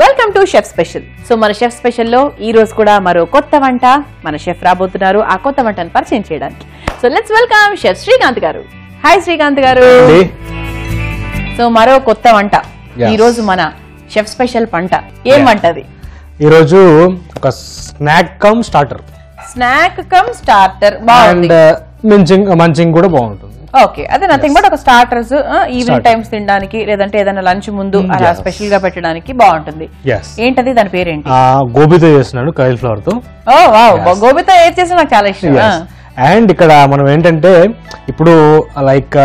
Welcome to chef special. So మన chef special లో ఈ రోజు కూడా మరో కొత్త వంట మన షెఫ్ రాబోతున్నారు ఆ కొత్త వంటను పరిచయం చేయడానికి. So let's welcome chef Srikanth గారు. హాయ్ శ్రీకాంత్ గారు. సో మరో కొత్త వంట ఈ రోజు మన షెఫ్ స్పెషల్ వంట ఏం వంటది? ఈ రోజు ఒక snack come starter. Snack come starter బాగుంది. మంచింగ్ కూడా బాగుంటుంది. ఓకే, అదే నథింగ్ బట్ ఒక స్టార్టర్స్ ఈవినింగ్ టైమ్స్ తినడానికి లేదంటే ఏదైనా లంచ్ ముందు అలా స్పెషల్ గా పెట్టడానికి బాగుంటుంది. ఏంటది దాని పేరేంటి? గోబీతో చేస్తున్నాను, కాలీఫ్లవర్ తో. ఓ వావ్, గోబీతో ఏది చేసినా నాకు చాలా ఇష్టం. అండ్ ఇక్కడ మనం ఏంటంటే ఇప్పుడు లైక్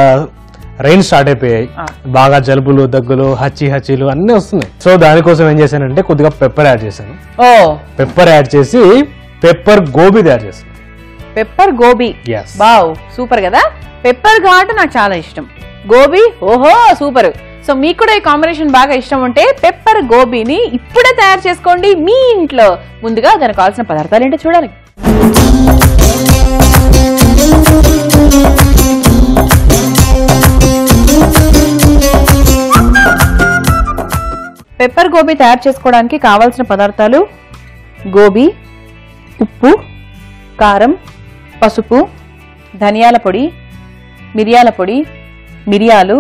రైన్ స్టార్ట్ అయిపోయాయి, బాగా జలుబులు దగ్గులు హచ్చీలు అన్ని వస్తున్నాయి. సో దానికోసం ఏం చేశానంటే కొద్దిగా పెప్పర్ యాడ్ చేశాను. పెప్పర్ యాడ్ చేసి పెప్పర్ గోబీ తయారు చేశాను. పెప్పర్ గోబీ, వావ్ సూపర్ కదా. పెప్పర్ ఘాటు నాకు చాలా ఇష్టం, గోబీ ఓహో సూపర్. సో మీకు కూడా ఈ కాంబినేషన్ బాగా ఇష్టం ఉంటే పెప్పర్ గోబీని ఇప్పుడే తయారు చేసుకోండి మీ ఇంట్లో. ముందుగా దానికి కావాల్సిన పదార్థాలు ఏంటో చూడాలి. పెప్పర్ గోబీ తయారు చేసుకోవడానికి కావాల్సిన పదార్థాలు గోబీ, ఉప్పు, కారం, పసుపు, ధనియాల పొడి, మిరియాల పొడి, మిరియాలు,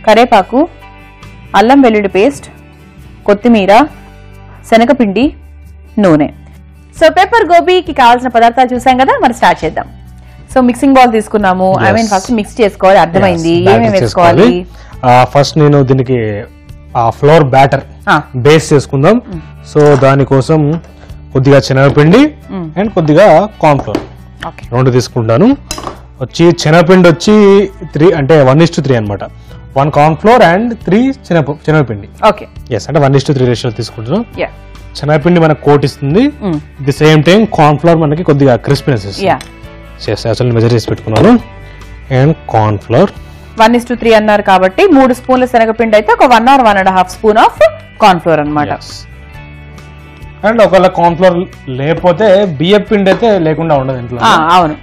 కరేపాకు, అల్లం వెల్లుల్లి పేస్ట్, కొత్తిమీర, శనగపిండి, నూనె. సో పెప్పర్ గోబీకి కావాల్సిన పదార్థాలు చూసాం కదా, మరి స్టార్ట్ చేద్దాం. సో మిక్సింగ్ బౌల్ తీసుకున్నాము. ఫస్ట్ మిక్స్ చేసుకోవాలి, అర్థమైంది. ఏమేమి వేసుకోవాలి? ఫస్ట్ నేను దీనికి ఫ్లోర్ బ్యాటర్ బేస్ చేసుకుందాం. సో దానికోసం కొద్దిగా శనగపిండి అండ్ కొద్దిగా కార్న్ ఫ్లోర్ రెండు తీసుకుంటాను. వచ్చి శనగపిండి వచ్చి 3 అంటే 1:3 అనమాట. 1 కార్న్ ఫ్లోర్ అండ్ 3 శనగపిండి. అంటే 1:3 రేషియో తీసుకుంటున్నాం. శనగపిండి మనకు కోట్ ఇస్తుంది, at the same time corn flour మనకి కొద్దిగా క్రిస్పీనెస్ ఇస్తుంది. మెజర్ చేసి పెట్టుకున్నాను. అండ్ కార్న్ ఫ్లోర్ 1:3 అన్నారు కాబట్టి 3 స్పూన్ల శనగపిండి అయితే ఒక 1 or 1.5 spoon of corn flour అనమాట. అండ్ ఒకవేళ కార్న్ ఫ్లోర్ లేకపోతే బియ్యం పిండి అయితే లేకుండా ఉండదు ఇంట్లో. అవును,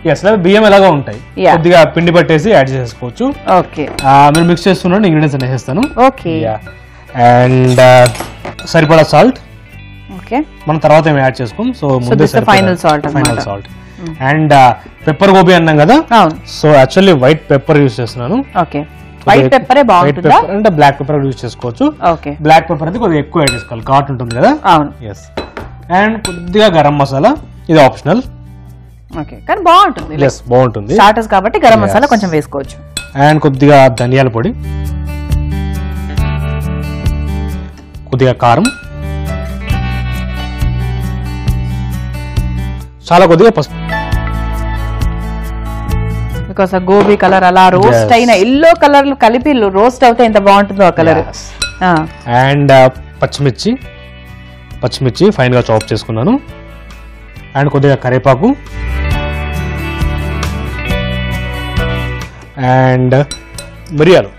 బియ్యం ఎలాగో ఉంటాయి, కొద్దిగా పిండి పట్టేసి యాడ్ చేసుకోవచ్చు. ఓకే, మీరు మిక్స్ చేస్తున్నాను, ఇంగ్రీడియంట్స్ అన్ని వేసేస్తాను. ఓకే, అండ్ సరిపడా సాల్ట్. ఓకే, మనం తర్వాత ఏమి యాడ్ చేసుకోం. సో ముందే final salt. And pepper gobi అన్నాం కదా, so actually white pepper use చేస్తున్నాను. ఓకే, వైట్ పెప్పరే బాగుంటుందా? అంటే బ్లాక్ పెప్పర్ యూజ్ చేసుకోవచ్చు. ఓకే, బ్లాక్ పెప్పర్ అయితే కొద్దిగా ఎక్కువ యాడ్ చేసుకోవాలి, ఘాట్ ఉంటుంది కదా. అవును. ఎస్. అండ్ కొద్దిగా గరం మసాలా, ఇది ఆప్షనల్. ఓకే, కానీ బాగుంటుంది. ఎస్, బాగుంటుంది. స్టార్టర్స్ కాబట్టి గరం మసాలా కొంచెం వేసుకోవచ్చు. అండ్ కొద్దిగా ధనియాల పొడి, కొద్దిగా కారం, చాలా కొద్దిగా పసుపు. బికాస్ ఆ గోబీ కలర్ అలా రోస్ట్ అయిన ఎల్లో కలర్ కలిపి రోస్ట్ అవుతే ఎంత బాగుంటుందో ఆ కలర్. అండ్ పచ్చిమిర్చి ఫైన్ గా చాప్ చేసుకున్నాను. అండ్ కొద్దిగా కరేపాకు అండ్ మిరియాలు,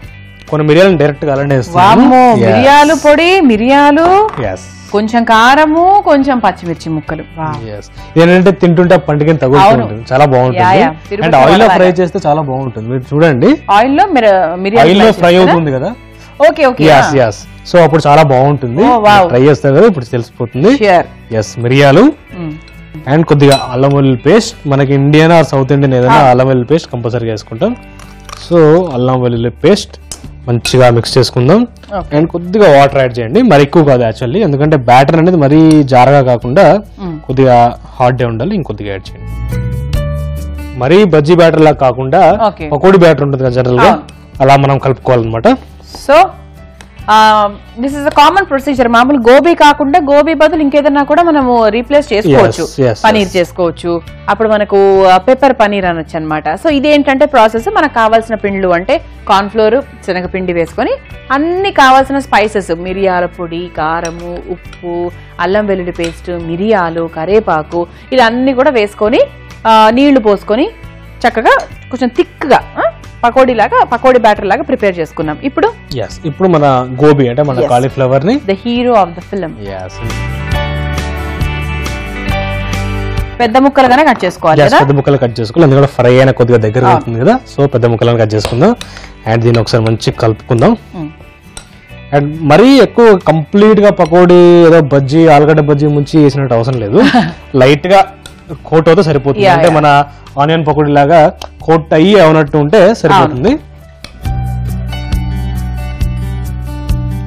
కొన్ని మిరియాలను డైరెక్ట్ గా అలానే వేస్తాను. మిరియాలు పొడి, మిరియాలు, కొంచెం కారము, కొంచెం పచ్చిమిర్చి ముక్కలు. ఏంటంటే తింటుంటే పండుగ తగులుతుంది, చాలా బాగుంటుంది. అండ్ ఆయిల్ లో ఫ్రై చేస్తే చాలా బాగుంటుంది. మీరు చూడండి, ఆయిల్ లో ఫ్రై అవుతుంది కదా. ఓకే ఓకే, సో అప్పుడు చాలా బాగుంటుంది. ట్రై చేస్తారు కదా, ఇప్పుడు తెలిసిపోతుంది. మిరియాలు అండ్ కొద్దిగా అల్లం వెల్లుల్లి పేస్ట్. మనకి ఇండియన్ ఆర్ సౌత్ ఇండియన్ ఏదైనా అల్లం వెల్లుల్లి పేస్ట్ కంపల్సరీగా వేసుకుంటాం. సో అల్లం వెల్లుల్లి పేస్ట్ మంచిగా మిక్స్ చేసుకుందాం. అండ్ కొద్దిగా వాటర్ యాడ్ చేయండి, మరి ఎక్కువ కాదు యాక్చువల్లీ, ఎందుకంటే బ్యాటర్ అనేది మరీ జారగా కాకుండా కొద్దిగా హార్డ్ ఉండాలి. ఇంకొద్దిగా యాడ్ చేయండి, మరీ బజ్జీ బ్యాటర్ లాగా కాకుండా పకోడీ బ్యాటర్ ఉంటుంది కదా జనరల్ గా, అలా మనం కలుపుకోవాలన్నమాట. So this is a common procedure. మామూలు గోబీ కాకుండా గోబీ బదులు ఇంకేదన్నా కూడా మనము రీప్లేస్ చేసుకోవచ్చు, పనీర్ చేసుకోవచ్చు. అప్పుడు మనకు పెప్పర్ పనీర్ అనొచ్చు అనమాట. సో ఇదేంటంటే ప్రాసెస్, మనకు కావాల్సిన పిండ్లు అంటే కార్న్ ఫ్లోర్, శనగపిండి వేసుకొని అన్ని కావాల్సిన స్పైసెస్, మిరియాల పొడి, కారము, ఉప్పు, అల్లం వెల్లుల్లి పేస్ట్, మిరియాలు, కరేపాకు, ఇలా అన్ని కూడా వేసుకొని నీళ్లు పోసుకొని చక్కగా కొంచెం థిక్గా పకోడీ బ్యాటర్ లాగా ప్రిపేర్ చేసుకున్నాం. ఇప్పుడు మన గోబీ అంటే మన కాలీఫ్లవర్ ని, the hero of the film, పెద్ద ముక్కలుగానే కట్ చేసుకోవాలి. పెద్ద ముక్కలు కట్ చేసుకోవాలి, ఎందుకంటే ఫ్రై అయినా కొద్దిగా దగ్గర అవుతుంది కదా. సో పెద్ద ముక్కలను కట్ చేసుకుందాం. అండ్ దీన్ని ఒకసారి మంచి కలుపుకుందాం. అండ్ మరీ ఎక్కువ కంప్లీట్ గా పకోడీ ఏదో బజ్జీ ఆలుగడ్డ బజ్జీ ముంచి వేసినట్టు అవసరం లేదు. లైట్ గా కోట్ అవుతే సరిపోతుంది. అంటే మన ఆనియన్ పకోడీ లాగా కోట్ అయ్యి అవునట్టు ఉంటే సరిపోతుంది.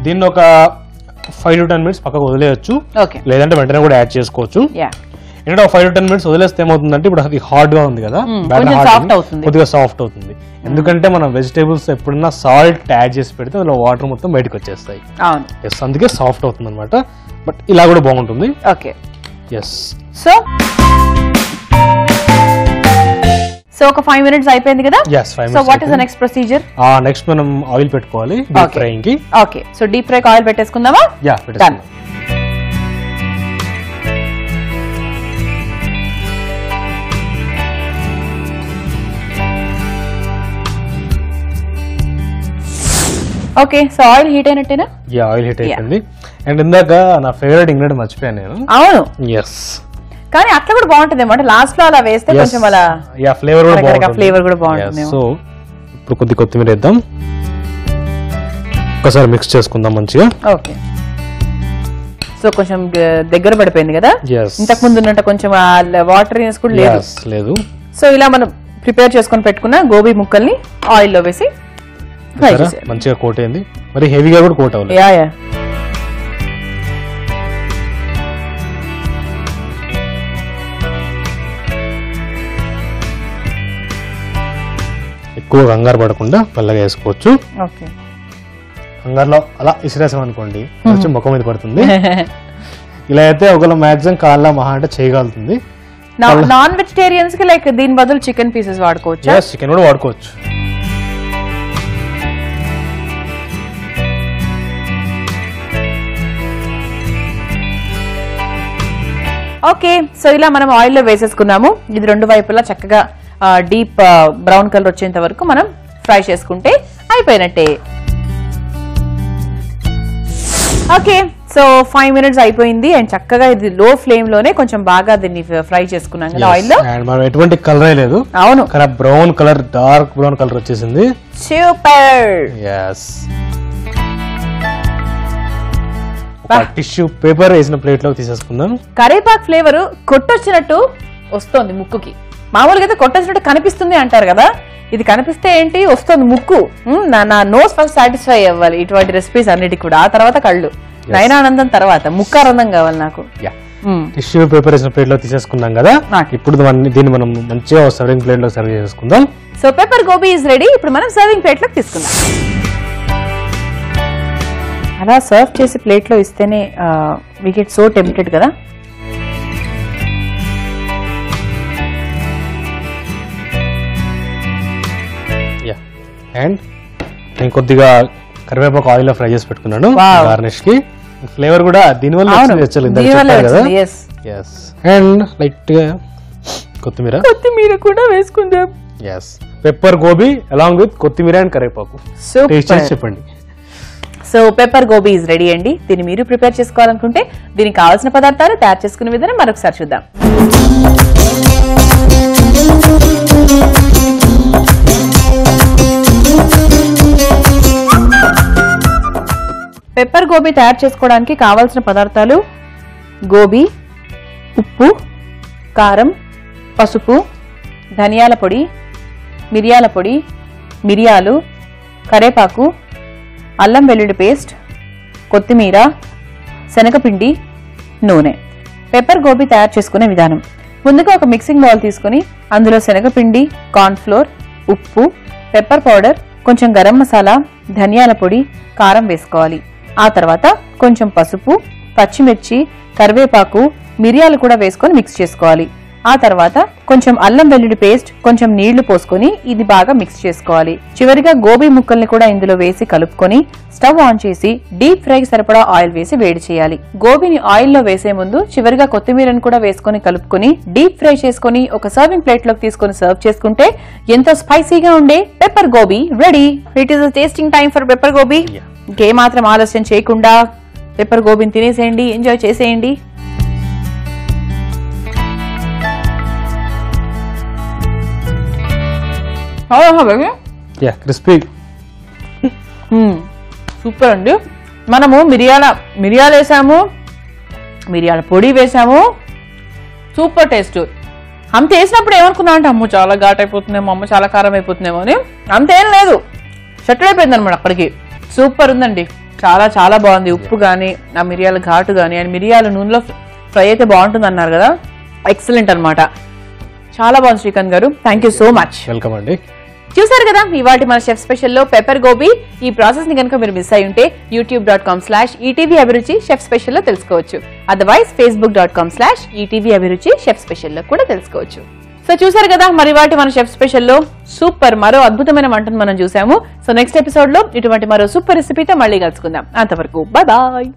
దీన్ని ఒక 5 to 10 minutes పక్కకు వదిలేయచ్చు, లేదంటే వెంటనే కూడా యాడ్ చేసుకోవచ్చు. ఏంటంటే 5 to 10 minutes వదిలేస్తే ఏమవుతుందంటే ఇప్పుడు అది హార్డ్ గా ఉంది కదా, కొద్దిగా సాఫ్ట్ అవుతుంది. ఎందుకంటే మనం వెజిటేబుల్స్ ఎప్పుడన్నా సాల్ట్ యాడ్ చేసి పెడితే అందులో వాటర్ మొత్తం బయటకు వచ్చేస్తాయి. అందుకే సాఫ్ట్ అవుతుంది అనమాట. బట్ ఇలా కూడా బాగుంటుంది. సో ఒక 5 minutes అయిపోయింది కదా. So what is the next procedure? Next మనం ఆయిల్ పెట్టుకోవాలి డీప్ ఫ్రైయింగ్ కి. Okay, so deep fry oil పెట్టేసుకుందామా? పెట్టేసుకుందాం. ఓకే, సో ఆయిల్ హీట్ అయినట్టేనా? ఆయిల్ హీట్ అయిపోయింది. అండ్ ఇందాక నా ఫేవరెట్ ఇంగ్రీడియంట్ మర్చిపోయాను నేను. అవును, కానీ అట్లా కూడా బాగుంటుంది అంటే లాస్ట్ లో అలా వేస్తే కొంచెం అలా ఫ్లేవర్ కూడా బాగుంటుంది. సో ఇప్పుడు కొద్ది కొత్తిమీర వేద్దాం, ఒకసారి మిక్స్ చేసుకుందాం మంచిగా. ఓకే, సో కొంచెం దగ్గర పడిపోయింది కదా. ఇంతకు ముందు ఉన్నట్టు కొంచెం వాటర్ కూడా లేదు. సో ఇలా మనం ప్రిపేర్ చేసుకొని పెట్టుకున్న గోబీ ముక్కల్ని ఆయిల్ లో వేసి మంచిగా కోట్ అయింది. మరి హెవీగా కూడా కోట్ అవ్వాలి. ఎక్కువ కంగారు పడకుండా పల్లగా వేసుకోవచ్చు. కంగారులో అలా ఇసిరేసాం అనుకోండి కొంచెం ముఖం మీద పడుతుంది. ఇలా అయితే ఒకవేళ మాక్సిమం కాళ్ళ మహా అంటే చేయగలుగుతుంది. నాన్ వెజిటేరియన్స్ కి లైక్ దీని బదులు చికెన్ పీసెస్ వాడుకోవచ్చు. చికెన్ కూడా వాడుకోవచ్చు. ఓకే, సో ఇలా మనం ఆయిల్ లో వేసేసుకున్నాము. ఇది రెండు వైపులా చక్కగా డీప్ బ్రౌన్ కలర్ వచ్చేంత వరకు మనం ఫ్రై చేసుకుంటే అయిపోయినట్టే. ఓకే, సో 5 minutes అయిపోయింది. అండ్ చక్కగా ఇది లో ఫ్లేమ్ లోనే కొంచెం బాగా దీన్ని ఫ్రై చేసుకున్నాం కదా ఆయిల్ లో. ఎటువంటి కలర్ లేదు. అవును, brown colour, dark brown colour వచ్చేసింది. సూపర్. టిష్యూ పేపర్ వేసిన ప్లేట్ లో తీసేసుకుందాం. కరేపాక్ ఫ్లేవర్ కొట్టొచ్చినట్టు వస్తుంది ముక్కుకి. మామూలుగా అయితే కొట్టొచ్చినట్టు కనిపిస్తుంది అంటారు కదా, ఇది కనిపిస్తే ఏంటి వస్తుంది ముక్కు. నా నోస్ ఫస్ట్ సాటిస్ఫై అవ్వాలి ఇటువంటి రెసిపీస్ అన్నిటికి కూడా. ఆ తర్వాత కళ్ళు, నయనానందం తర్వాత ముక్కానందం కావాలి నాకు. టిష్యూ పేపర్ వేసిన ప్లేట్ లో తీసేసుకున్నాం కదా. ఇప్పుడు దీన్ని మనం మంచిగా సర్వింగ్ ప్లేట్ లో సర్వ్ చేసుకుందాం. So pepper gobi is ready. ఇప్పుడు మనం సర్వింగ్ ప్లేట్ లో తీసుకుందాం. అలా సర్వ్ చేసి ప్లేట్ లో ఇస్తేనే వి గెట్ సో టెంప్టెడ్ కదా. అండ్ నేను కొద్దిగా కరివేపాకు ఆయిల్ లో ఫ్రై చేసి పెట్టుకున్నాను గార్నిష్ కి. ఫ్లేవర్ కూడా దీనివల్ల కదా. అండ్ లైట్ గా కొత్తిమీర కూడా వేసుకుందాం. పెప్పర్ గోబీ అలాంగ్ విత్ కొత్తిమీర అండ్ కరివేపాకు. టేస్ట్ చేసి చెప్పండి. So pepper gobi is ready అండి. దీన్ని మీరు ప్రిపేర్ చేసుకోవాలనుకుంటే దీనికి కావాల్సిన పదార్థాలు తయారు చేసుకునే విధానం మరొకసారి చూద్దాం. పెప్పర్ గోబీ తయారు చేసుకోవడానికి కావాల్సిన పదార్థాలు గోబీ, ఉప్పు, కారం, పసుపు, ధనియాల పొడి, మిరియాల పొడి, మిరియాలు, కరేపాకు, అల్లం వెల్లుల్లి పేస్ట్, కొత్తిమీర, శనగపిండి, నూనె. పెప్పర్ గోబీ తయారు చేసుకునే విధానం: ముందుగా ఒక మిక్సింగ్ బౌల్ తీసుకుని అందులో శనగపిండి, కార్న్ ఫ్లోర్, ఉప్పు, పెప్పర్ పౌడర్, కొంచెం గరం మసాలా, ధనియాల పొడి, కారం వేసుకోవాలి. ఆ తర్వాత కొంచెం పసుపు, పచ్చిమిర్చి, కరివేపాకు, మిరియాలు కూడా వేసుకొని మిక్స్ చేసుకోవాలి. ఆ తర్వాత కొంచెం అల్లం వెల్లుల్లి పేస్ట్, కొంచెం నీళ్లు పోసుకొని ఇది బాగా మిక్స్ చేసుకోవాలి. చివరిగా గోబీ ముక్కల్ని కూడా ఇందులో వేసి కలుపుకొని స్టవ్ ఆన్ చేసి డీప్ ఫ్రైకి సరిపడా ఆయిల్ వేసి వేడి చేయాలి. గోబీని ఆయిల్ లో వేసే ముందు చివరిగా కొత్తిమీరను కూడా వేసుకొని కలుపుకొని డీప్ ఫ్రై చేసుకుని ఒక సర్వింగ్ ప్లేట్ లోకి తీసుకొని సర్వ్ చేసుకుంటే ఎంతో స్పైసీగా ఉండే pepper gobi ready. It is tasting time for pepper gobi. ఇంకేమాత్రం ఆలస్యం చేయకుండా పెప్పర్ గోబీని తినేసేయండి, ఎంజాయ్ చేసేయండి. క్రిస్పీ, సూపర్ అండి. మనము మిరియాలు వేసాము, మిరియాల పొడి వేసాము, సూపర్ టేస్ట్. అంత వేసినప్పుడు ఏమనుకున్నా అంటే అమ్మ చాలా ఘాట్ అయిపోతుందేమో, అమ్మ చాలా కారం అయిపోతుందేమో అని. అంతేం లేదు, సెటిల్ అయిపోయింది అనమాట అక్కడికి. సూపర్ ఉందండి, చాలా చాలా బాగుంది. ఉప్పు కానీ ఆ మిరియాల ఘాటు కానీ, అండ్ మిరియాల నూనెలో ఫ్రై అయితే బాగుంటుంది అన్నారు కదా, ఎక్సలెంట్ అనమాట. చాలా బాగుంది శ్రీకాంత్ గారు, thank you so much. Welcome అండి. చూసారు కదా ఇవాటి మన షెఫ్ స్పెషల్లో పెప్పర్ గోబీ. ఈ ప్రాసెస్ ని కనుక మీరు మిస్ అయి ఉంటే youtube.com/ETV అభిరుచి షెఫ్ స్పెషల్లో తెలుసుకోవచ్చు. అదర్వైజ్ facebook.com/ETV అభిరుచి షెఫ్ స్పెషల్లో కూడా తెలుసుకోవచ్చు. సో చూసారు కదా మరి వాటి మన షెఫ్ స్పెషల్లో సూపర్ మరో అద్భుతమైన వంటను మనం చూసాము. సో నెక్స్ట్ ఎపిసోడ్ లో ఇటువంటి మరో సూపర్ రెసిపీతో మళ్ళీ కలుసుకుందాం. అంతవరకు బాయ్ బాయ్.